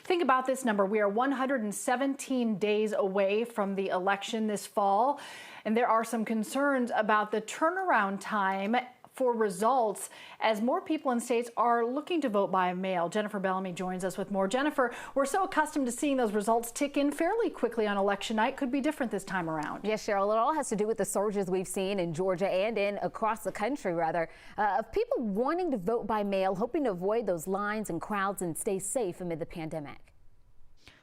Think about this number. We are 117 days away from the election this fall, and there are some concerns about the turnaround time for results as more people in states are looking to vote by mail. Jennifer Bellamy joins us with more. Jennifer, we're so accustomed to seeing those results tick in fairly quickly on election night. Could be different this time around. Yes, Cheryl, it all has to do with the surges we've seen in Georgia and across the country, of people wanting to vote by mail, hoping to avoid those lines and crowds and stay safe amid the pandemic.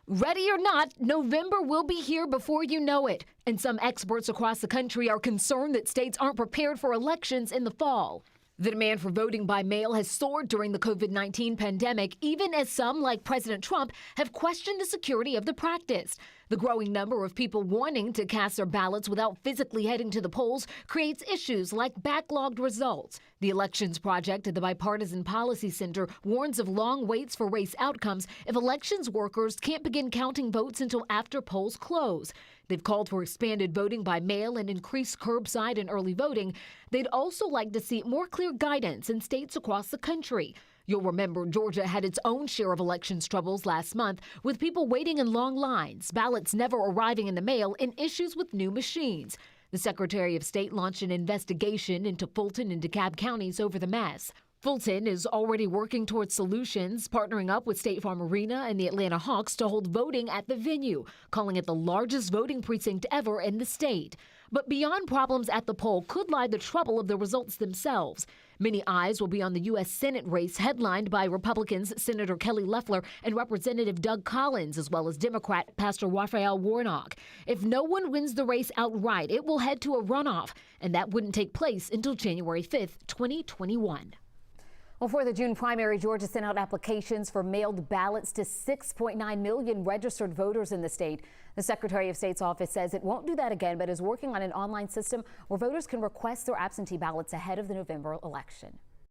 Ready or not, November will be here before you know it. And some experts across the country are concerned that states aren't prepared for elections in the fall. The demand for voting by mail has soared during the COVID-19 pandemic, even as some, like President Trump, have questioned the security of the practice. The growing number of people wanting to cast their ballots without physically heading to the polls creates issues like backlogged results. The Elections Project at the Bipartisan Policy Center warns of long waits for race outcomes if elections workers can't begin counting votes until after polls close. They've called for expanded voting by mail and increased curbside and early voting. They'd also like to see more clear guidance in states across the country. You'll remember Georgia had its own share of elections troubles last month, with people waiting in long lines, ballots never arriving in the mail, and issues with new machines. The Secretary of State launched an investigation into Fulton and DeKalb counties over the mess. Fulton is already working towards solutions, partnering up with State Farm Arena and the Atlanta Hawks to hold voting at the venue, calling it the largest voting precinct ever in the state. But beyond problems at the poll could lie the trouble of the results themselves. Many eyes will be on the U.S. Senate race headlined by Republicans Senator Kelly Loeffler and Representative Doug Collins, as well as Democrat Pastor Raphael Warnock. If no one wins the race outright, it will head to a runoff, and that wouldn't take place until January 5th, 2021. Well, for the June primary, Georgia sent out applications for mailed ballots to 6.9 million registered voters in the state. The Secretary of State's office says it won't do that again, but is working on an online system where voters can request their absentee ballots ahead of the November election.